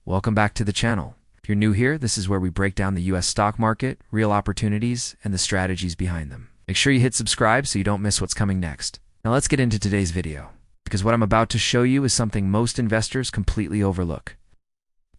Welcome back to the channel. If you're new here, this is where we break down the US stock market, real opportunities, and the strategies behind them. Make sure you hit subscribe so you don't miss what's coming next. Now let's get into today's video, because what I'm about to show you is something most investors completely overlook.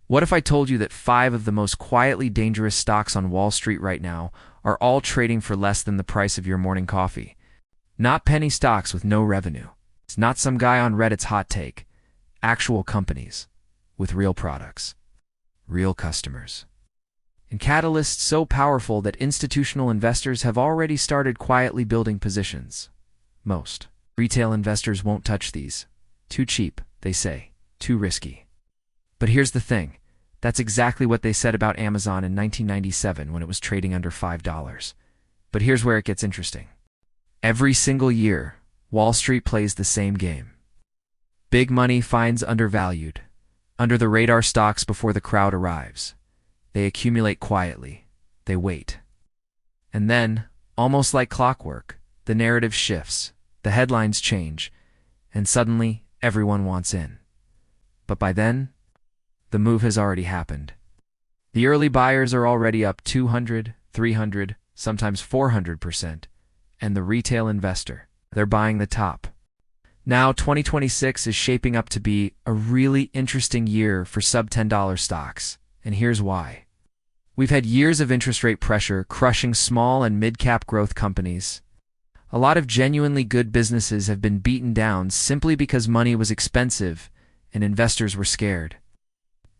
What if I told you that 5 of the most quietly dangerous stocks on Wall Street right now are all trading for less than the price of your morning coffee? Not penny stocks with no revenue. It's not some guy on Reddit's hot take. Actual companies with real products, real customers, and catalysts so powerful that institutional investors have already started quietly building positions. Most retail investors won't touch these. Too cheap, they say. Too risky. But here's the thing. That's exactly what they said about Amazon in 1997 when it was trading under $5. But here's where it gets interesting. Every single year, Wall Street plays the same game. Big money finds undervalued, under-the-radar stocks before the crowd arrives. They accumulate quietly. They wait. And then, almost like clockwork, the narrative shifts, the headlines change, and suddenly everyone wants in. But by then, the move has already happened. The early buyers are already up 200, 300, sometimes 400%, and the retail investor, they're buying the top. Now, 2026 is shaping up to be a really interesting year for sub-$10 stocks, and here's why. We've had years of interest rate pressure crushing small and mid-cap growth companies. A lot of genuinely good businesses have been beaten down simply because money was expensive and investors were scared.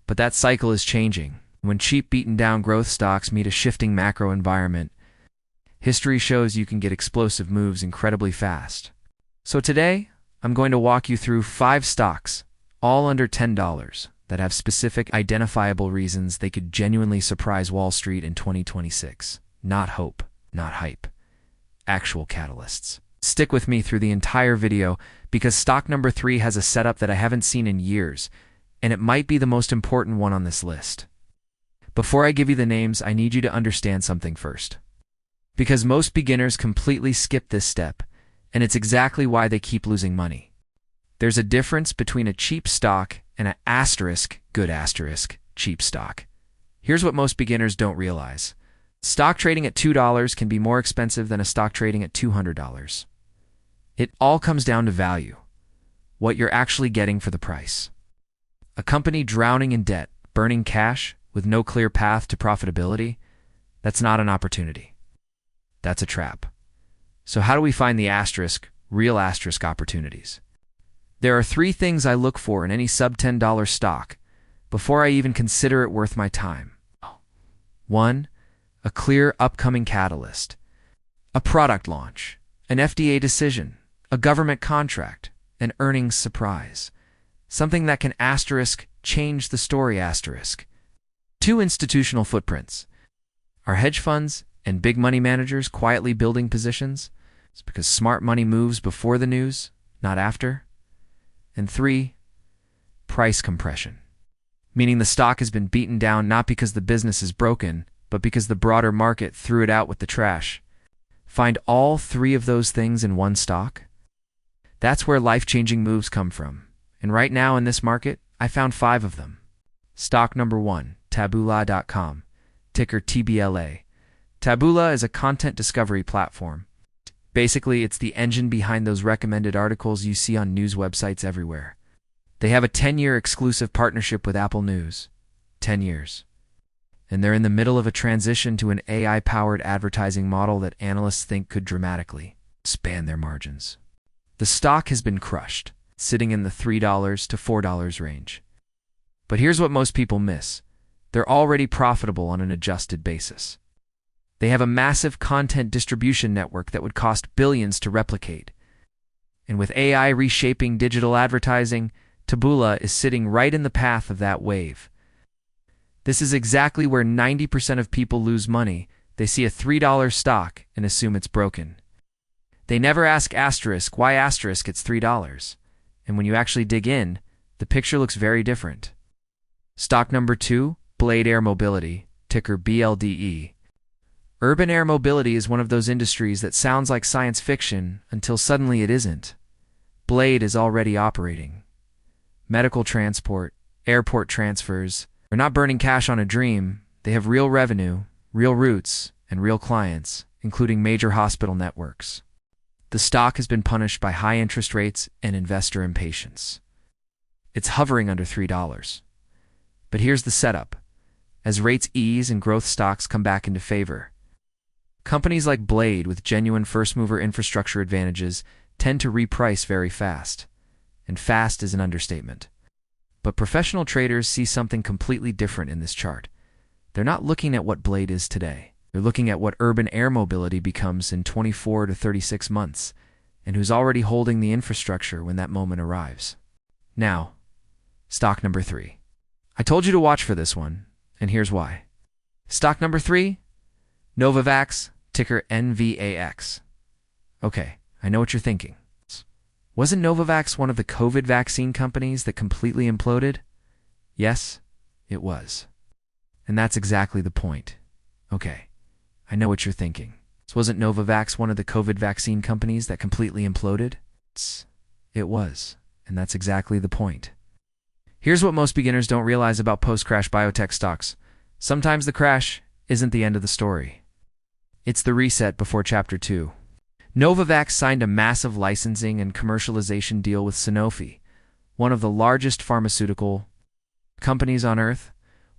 But that cycle is changing. When cheap beaten-down growth stocks meet a shifting macro environment, history shows you can get explosive moves incredibly fast. So today, I'm going to walk you through 5 stocks, all under $10, that have specific identifiable reasons they could genuinely surprise Wall Street in 2026. Not hope, not hype. Actual catalysts. Stick with me through the entire video because stock number 3 has a setup that I haven't seen in years, and it might be the most important one on this list. Before I give you the names, I need you to understand something first. Because most beginners completely skip this step, and it's exactly why they keep losing money. There's a difference between a cheap stock and an asterisk, good asterisk, cheap stock. Here's what most beginners don't realize. Stock trading at $2 can be more expensive than a stock trading at $200. It all comes down to value, what you're actually getting for the price. A company drowning in debt, burning cash, with no clear path to profitability, that's not an opportunity. That's a trap. So how do we find the asterisk, real asterisk opportunities? There are 3 things I look for in any sub-$10 stock before I even consider it worth my time. 1. A clear upcoming catalyst. A product launch, an FDA decision, a government contract, an earnings surprise. Something that can asterisk change the story asterisk. 2. Institutional footprints. Are hedge funds and big money managers quietly building positions? It's because smart money moves before the news, not after. And 3. Price compression. Meaning the stock has been beaten down not because the business is broken, but because the broader market threw it out with the trash. Find all 3 of those things in one stock? That's where life-changing moves come from. And right now in this market, I found 5 of them. Stock number 1, Taboola.com, ticker TBLA. Taboola is a content discovery platform. Basically, it's the engine behind those recommended articles you see on news websites everywhere. They have a 10-year exclusive partnership with Apple News. 10 years. And they're in the middle of a transition to an AI-powered advertising model that analysts think could dramatically expand their margins. The stock has been crushed, sitting in the $3 to $4 range. But here's what most people miss. They're already profitable on an adjusted basis. They have a massive content distribution network that would cost billions to replicate. And with AI reshaping digital advertising, Taboola is sitting right in the path of that wave. This is exactly where 90% of people lose money. They see a $3 stock and assume it's broken. They never ask asterisk why asterisk it's $3. And when you actually dig in, the picture looks very different. Stock number 2, Blade Air Mobility, ticker BLDE. Urban air mobility is one of those industries that sounds like science fiction until suddenly it isn't. Blade is already operating. Medical transport, airport transfers, They're not burning cash on a dream. They have real revenue, real roots, and real clients, including major hospital networks. The stock has been punished by high interest rates and investor impatience. It's hovering under $3. But here's the setup. As rates ease and growth stocks come back into favor, companies like BLDE with genuine first-mover infrastructure advantages tend to reprice very fast. And fast is an understatement. But professional traders see something completely different in this chart. They're not looking at what BLDE is today. They're looking at what urban air mobility becomes in 24 to 36 months, and who's already holding the infrastructure when that moment arrives. Now, stock number 3. I told you to watch for this one, and here's why. Stock number 3, Novavax, ticker NVAX. Okay, I know what you're thinking. Wasn't Novavax one of the COVID vaccine companies that completely imploded? Yes, it was. And that's exactly the point. Okay, I know what you're thinking. Wasn't Novavax one of the COVID vaccine companies that completely imploded? It was, and that's exactly the point. Here's what most beginners don't realize about post-crash biotech stocks. Sometimes the crash isn't the end of the story. It's the reset before Chapter 2. Novavax signed a massive licensing and commercialization deal with Sanofi, one of the largest pharmaceutical companies on Earth,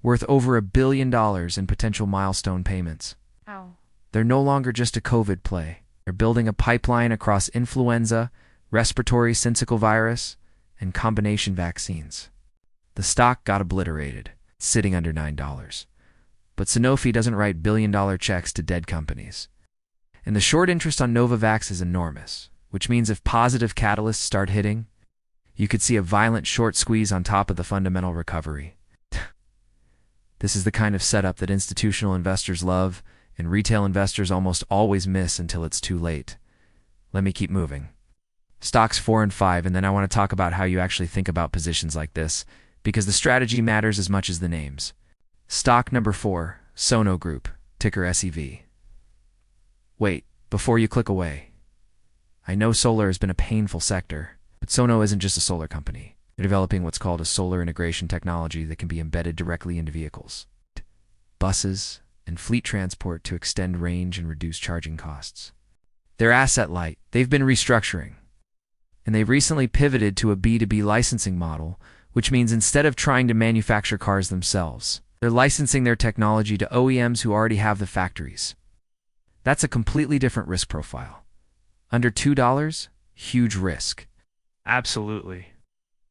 worth over $1 billion in potential milestone payments. Ow. They're no longer just a COVID play. They're building a pipeline across influenza, respiratory syncytial virus, and combination vaccines. The stock got obliterated, sitting under $9. But Sanofi doesn't write billion-dollar checks to dead companies. And the short interest on Novavax is enormous, which means if positive catalysts start hitting, you could see a violent short squeeze on top of the fundamental recovery. This is the kind of setup that institutional investors love and retail investors almost always miss until it's too late. Let me keep moving. Stocks 4 and 5, and then I want to talk about how you actually think about positions like this, because the strategy matters as much as the names. Stock number 4, Sono Group, ticker SEV. Wait, before you click away. I know solar has been a painful sector, but Sono isn't just a solar company. They're developing what's called a solar integration technology that can be embedded directly into vehicles, buses, and fleet transport to extend range and reduce charging costs. They're asset light. They've been restructuring. And they've recently pivoted to a B2B licensing model, which means instead of trying to manufacture cars themselves, they're licensing their technology to OEMs who already have the factories. That's a completely different risk profile. Under $2, huge risk. Absolutely.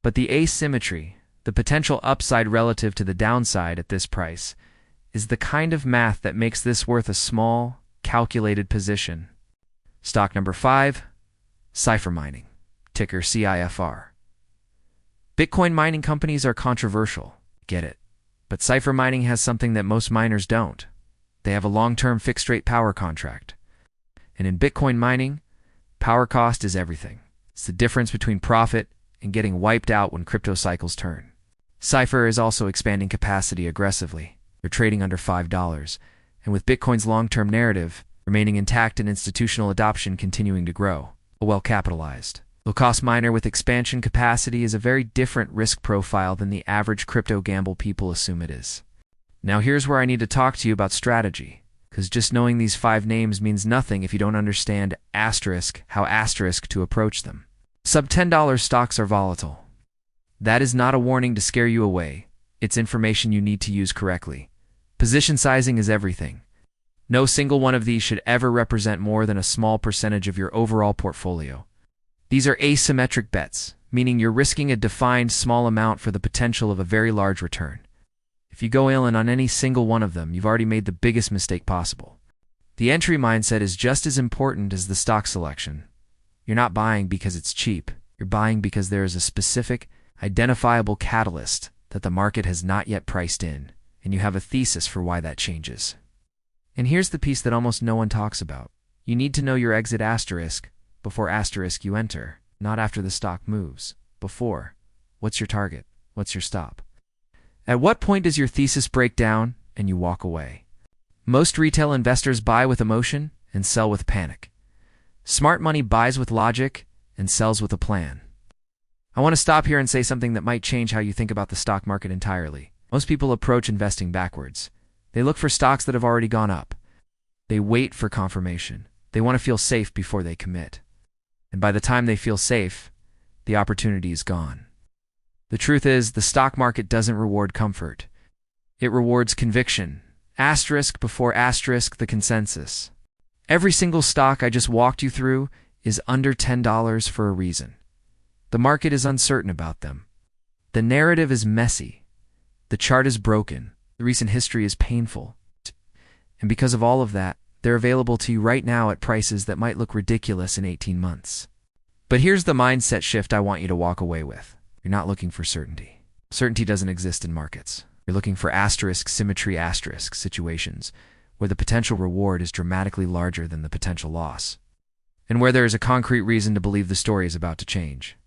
But the asymmetry, the potential upside relative to the downside at this price, is the kind of math that makes this worth a small, calculated position. Stock number 5, Cipher Mining, ticker CIFR. Bitcoin mining companies are controversial, get it. But Cipher Mining has something that most miners don't. They have a long-term fixed-rate power contract. And in Bitcoin mining, power cost is everything. It's the difference between profit and getting wiped out when crypto cycles turn. Cipher is also expanding capacity aggressively. They're trading under $5, and with Bitcoin's long-term narrative remaining intact and institutional adoption continuing to grow, a well-capitalized, low-cost miner with expansion capacity is a very different risk profile than the average crypto gamble people assume it is. Now here's where I need to talk to you about strategy, because just knowing these 5 names means nothing if you don't understand how to approach them. Sub-$10 stocks are volatile. That is not a warning to scare you away. It's information you need to use correctly. Position sizing is everything. No single one of these should ever represent more than a small percentage of your overall portfolio. These are asymmetric bets, meaning you're risking a defined small amount for the potential of a very large return. If you go in on any single one of them, you've already made the biggest mistake possible. The entry mindset is just as important as the stock selection. You're not buying because it's cheap. You're buying because there is a specific, identifiable catalyst that the market has not yet priced in, and you have a thesis for why that changes. And here's the piece that almost no one talks about. You need to know your exit asterisk before asterisk you enter, not after the stock moves. Before. What's your target? What's your stop? At what point does your thesis break down and you walk away? Most retail investors buy with emotion and sell with panic. Smart money buys with logic and sells with a plan. I want to stop here and say something that might change how you think about the stock market entirely. Most people approach investing backwards. They look for stocks that have already gone up. They wait for confirmation. They want to feel safe before they commit. And by the time they feel safe, the opportunity is gone. The truth is, the stock market doesn't reward comfort. It rewards conviction. Asterisk before asterisk the consensus. Every single stock I just walked you through is under $10 for a reason. The market is uncertain about them. The narrative is messy. The chart is broken. The recent history is painful. And because of all of that, they're available to you right now at prices that might look ridiculous in 18 months. But here's the mindset shift I want you to walk away with. You're not looking for certainty. Certainty doesn't exist in markets. You're looking for symmetry situations where the potential reward is dramatically larger than the potential loss, and where there is a concrete reason to believe the story is about to change.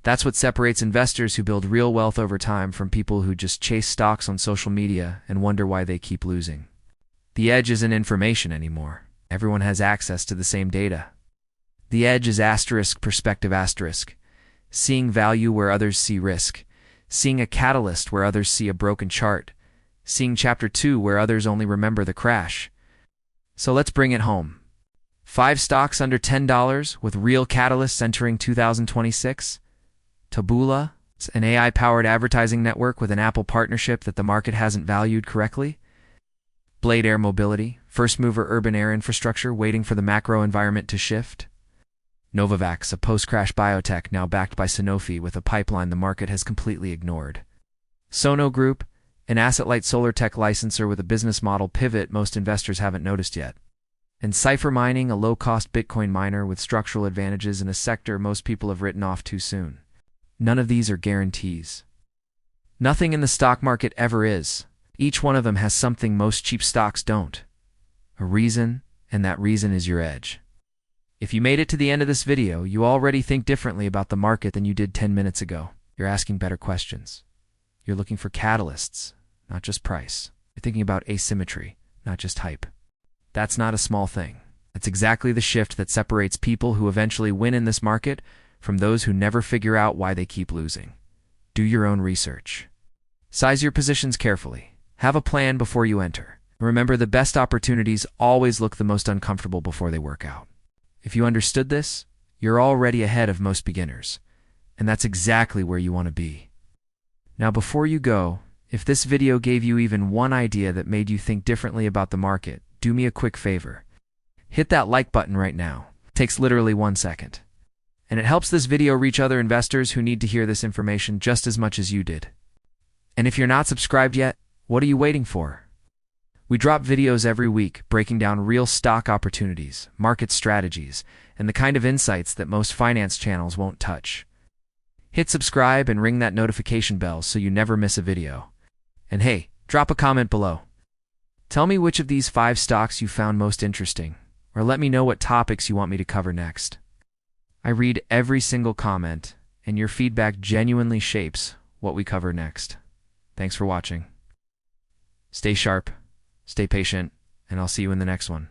That's what separates investors who build real wealth over time from people who just chase stocks on social media and wonder why they keep losing. The edge isn't information anymore. Everyone has access to the same data. The edge is perspective seeing value where others see risk, seeing a catalyst where others see a broken chart, seeing chapter 2 where others only remember the crash. So let's bring it home. 5 stocks under $10 with real catalysts entering 2026. Taboola, an AI-powered advertising network with an Apple partnership that the market hasn't valued correctly. BLDE Air Mobility, first-mover urban air infrastructure waiting for the macro environment to shift. Novavax, a post-crash biotech now backed by Sanofi with a pipeline the market has completely ignored. Sono Group, an asset-light solar tech licensor with a business model pivot most investors haven't noticed yet. And Cipher Mining, a low-cost Bitcoin miner with structural advantages in a sector most people have written off too soon. None of these are guarantees. Nothing in the stock market ever is. Each one of them has something most cheap stocks don't. A reason, and that reason is your edge. If you made it to the end of this video, you already think differently about the market than you did 10 minutes ago. You're asking better questions. You're looking for catalysts, not just price. You're thinking about asymmetry, not just hype. That's not a small thing. That's exactly the shift that separates people who eventually win in this market from those who never figure out why they keep losing. Do your own research. Size your positions carefully. Have a plan before you enter. Remember, the best opportunities always look the most uncomfortable before they work out. If you understood this, you're already ahead of most beginners, and that's exactly where you want to be. Now, before you go, if this video gave you even one idea that made you think differently about the market, do me a quick favor. Hit that like button right now. It takes literally 1 second. And it helps this video reach other investors who need to hear this information just as much as you did. And if you're not subscribed yet, what are you waiting for? We drop videos every week breaking down real stock opportunities, market strategies, and the kind of insights that most finance channels won't touch. Hit subscribe and ring that notification bell so you never miss a video. And hey, drop a comment below. Tell me which of these 5 stocks you found most interesting, or let me know what topics you want me to cover next. I read every single comment, and your feedback genuinely shapes what we cover next. Thanks for watching. Stay sharp, stay patient, and I'll see you in the next one.